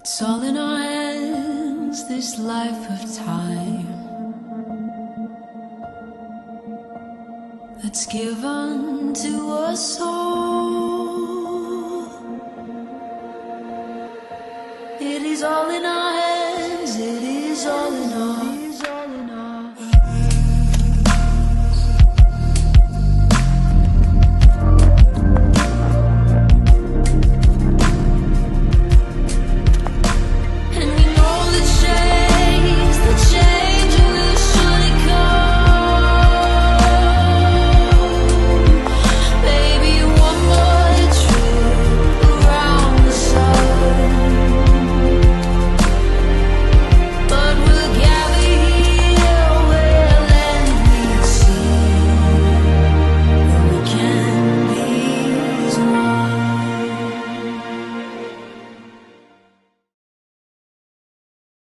It's all in our hands, this life of time that's given to us all. It is all in our